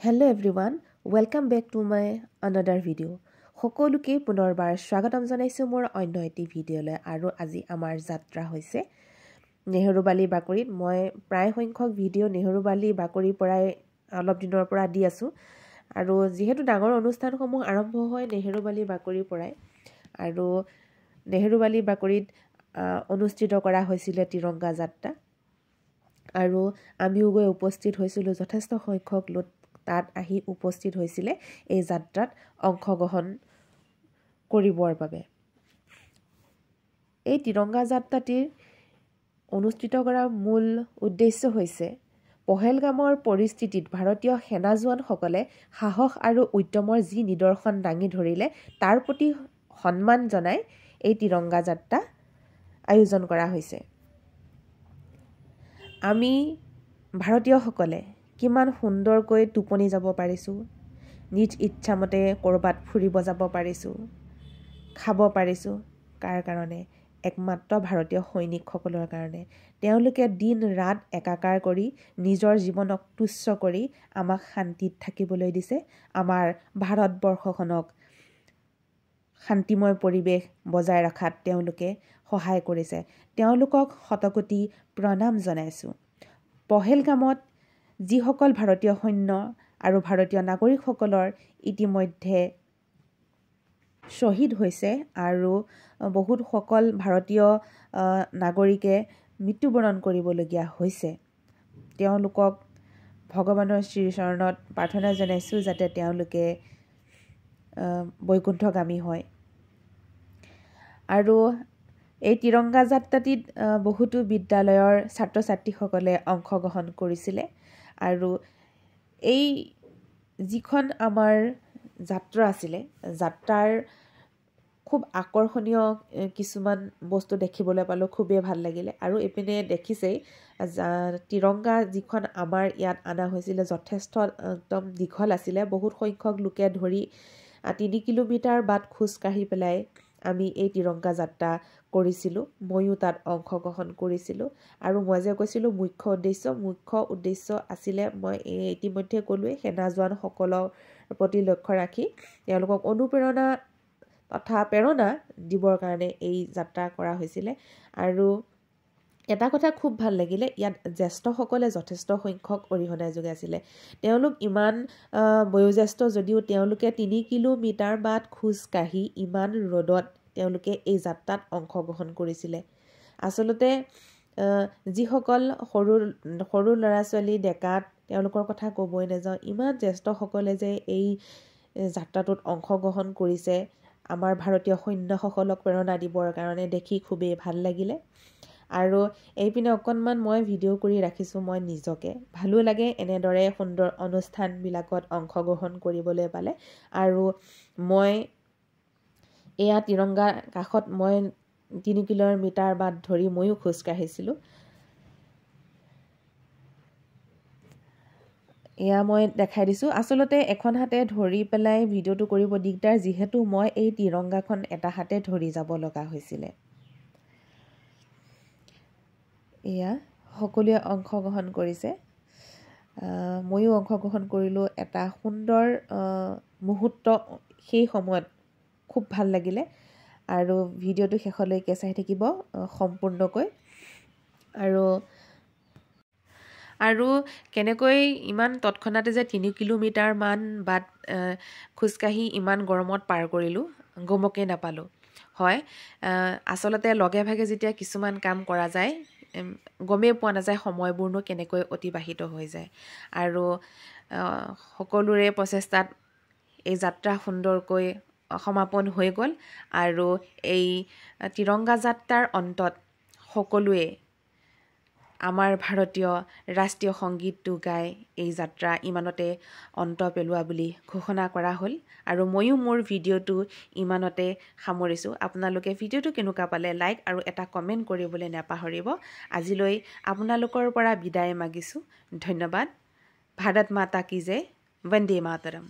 Hello everyone, welcome back to my another video. সকলোকে পুনৰবাৰ স্বাগতম জনাইছো মোৰ অন্য এটি ভিডিঅলৈ আৰু আজি আমাৰ যাত্ৰা হৈছে নেহৰুবালি বাকৰিত। মই প্ৰায় সংখ্যক ভিডিঅ নেহৰুবালি বাকৰিৰ পৰাই অলপ দিনৰ পৰা দি আছো আৰু যেহেতু ডাঙৰ অনুষ্ঠানসমূহ আৰম্ভ হয় নেহৰুবালি বাকৰিৰ পৰাই আৰু নেহৰুবালি বাকৰিত অনুষ্ঠিত কৰা হৈছিল তিৰংগা যাত্ৰা আৰু আমিও গৈ উপস্থিত হৈছিলো। যথেষ্ট সংখ্যক লোক তাত আহি উপস্থিত হৈছিলে এই যাত্ৰাত অংশগ্ৰহণ কৰিবৰ বাবে। এই তিৰংগা যাত্ৰাটিৰ অনুষ্ঠিত কৰাৰ মূল উদ্দেশ্য হৈছে পহেলগামৰ পৰিস্থিতিত ভাৰতীয় সেনা জোৱানসকলে সাহস আৰু উদ্যমৰ যি নিদৰ্শন দাঙি ধৰিলে তাৰ প্ৰতি সন্মান জনাই এই তিৰংগা যাত্ৰা আয়োজন কৰা হৈছে। আমি ভাৰতীয়সকলে কিমান সুন্দৰকৈ টোপনি যাব পাৰিছো, নিজ ইচ্ছামতে কৰবাত ফুৰিব যাব পাৰিছো, খাব পাৰিছো, কাৰ কাৰণে? একমাত্ৰ ভাৰতীয় সৈনিকসকলৰ কাৰণে। তেওঁলোকে দিন ৰাত একাকাৰ কৰি নিজৰ জীৱনক তুচ্ছ কৰি আমাক শান্তিত থাকিবলৈ দিছে, আমাৰ ভাৰতবৰ্ষখনক শান্তিময় পৰিৱেশ বজাই ৰখাত তেওঁলোকে সহায় কৰিছে। তেওঁলোকক শতকোটি প্ৰণাম জনাইছো। পহেলগামত যিসকল ভাৰতীয় সৈন্য আৰু ভাৰতীয় নাগৰিকসকলৰ ইতিমধ্যে শ্বহীদ হৈছে আৰু বহুত সকল ভাৰতীয় নাগৰিকে মৃত্যুবৰণ কৰিবলগীয়া হৈছে, তেওঁলোকক ভগৱানৰ শ্ৰীচৰণত প্ৰাৰ্থনা জনাইছো যাতে তেওঁলোকে বৈকুণ্ঠগামী হয়। আৰু এই তিৰংগা যাত্ৰাটিত বহুতো বিদ্যালয়ৰ ছাত্ৰ ছাত্ৰীসকলে অংশগ্ৰহণ কৰিছিলে আৰু এই যিখন আমাৰ যাত্ৰা আছিলে, যাত্ৰাৰ খুব আকৰ্ষণীয় কিছুমান বস্তু দেখিবলৈ পালোঁ, খুবেই ভাল লাগিলে। আৰু এইপিনে দেখিছেই তিৰংগা যিখন আমাৰ ইয়াত অনা হৈছিলে যথেষ্ট একদম দীঘল আছিলে। বহুত সংখ্যক লোকে ধৰি 3 কিলোমিটাৰ বাট খোজকাঢ়ি পেলাই আমি এই তিৰংগা যাত্ৰা কৰিছিলোঁ। ময়ো তাত অংশগ্ৰহণ কৰিছিলোঁ আৰু মই যে কৈছিলোঁ মুখ্য উদ্দেশ্য আছিলে, মই ইতিমধ্যে ক'লোৱেই, সেনা জোৱানসকলৰ প্ৰতি লক্ষ্য ৰাখি তেওঁলোকক অনুপ্ৰেৰণা তথা প্ৰেৰণা দিবৰ কাৰণে এই যাত্ৰা কৰা হৈছিলে। আৰু এটা কথা খুব ভাল লাগিলে, ইয়াত জ্যেষ্ঠসকলে যথেষ্ট সংখ্যক অৰিহণা যোগাইছিলে। তেওঁলোক ইমান বয়োজ্যেষ্ঠ যদিও তেওঁলোকে 3 কিলোমিটাৰ বাট খোজকাঢ়ি ইমান ৰ'দত তেওঁলোকে এই যাত্ৰাত অংশগ্ৰহণ কৰিছিলে। আচলতে যিসকল সৰু ল'ৰা ছোৱালী ডেকাত তেওঁলোকৰ কথা ক'বই নাযাওঁ, ইমান জ্যেষ্ঠসকলে যে এই যাত্ৰাটোত অংশগ্ৰহণ কৰিছে আমাৰ ভাৰতীয় সৈন্যসকলক প্ৰেৰণা দিবৰ কাৰণে, দেখি খুবেই ভাল লাগিলে। আৰু এইপিনে অকণমান মই ভিডিঅ' কৰি ৰাখিছোঁ মই নিজকে। ভালো লাগে এনেদৰে সুন্দৰ অনুষ্ঠানবিলাকত অংশগ্ৰহণ কৰিবলৈ পালে। আৰু মই এয়া তিৰংগা কাষত মই 3 কিলোমিটাৰ বাট ধৰি ময়ো খোজকাঢ়িছিলোঁ। এয়া মই দেখাই দিছোঁ। আচলতে এখন হাতে ধৰি পেলাই ভিডিঅ'টো কৰিব দিগদাৰ, যিহেতু মই এই তিৰংগাখন এটা হাতে ধৰি যাব লগা হৈছিলে। এয়া সকলোৱে অংশগ্ৰহণ কৰিছে, ময়ো অংশগ্ৰহণ কৰিলোঁ। এটা সুন্দৰ মুহূৰ্ত সেই সময়ত খুব ভাল লাগিলে। আৰু ভিডিঅ'টো শেষলৈকে চাই থাকিব সম্পূৰ্ণকৈ। আৰু কেনেকৈ ইমান তৎক্ষণাতে যে 3 কিলোমিটাৰ মান বাট খোজকাঢ়ি ইমান গৰমত পাৰ কৰিলোঁ গমকে নাপালোঁ। হয়, আচলতে লগে ভাগে যেতিয়া কিছুমান কাম কৰা যায় গমেই পোৱা নাযায় সময়বোৰনো কেনেকৈ অতিবাহিত হৈ যায়। আৰু সকলোৰে প্ৰচেষ্টাত এই যাত্ৰা সুন্দৰকৈ সমাপন হৈ গ'ল। আৰু এই তিৰংগা যাত্ৰাৰ অন্তত সকলোৱে আমাৰ ভাৰতীয় ৰাষ্ট্ৰীয় সংগীতটো গাই এই যাত্ৰা ইমানতে অন্ত পেলোৱা বুলি ঘোষণা কৰা হ'ল। আৰু ময়ো মোৰ ভিডিঅ'টো ইমানতে সামৰিছোঁ। আপোনালোকে ভিডিঅ'টো কেনেকুৱা পালে লাইক আৰু এটা কমেণ্ট কৰিবলৈ নাপাহৰিব। আজিলৈ আপোনালোকৰ পৰা বিদায় মাগিছোঁ। ধন্যবাদ। ভাৰত মাতা কি জয়, বন্দে মাতৰম।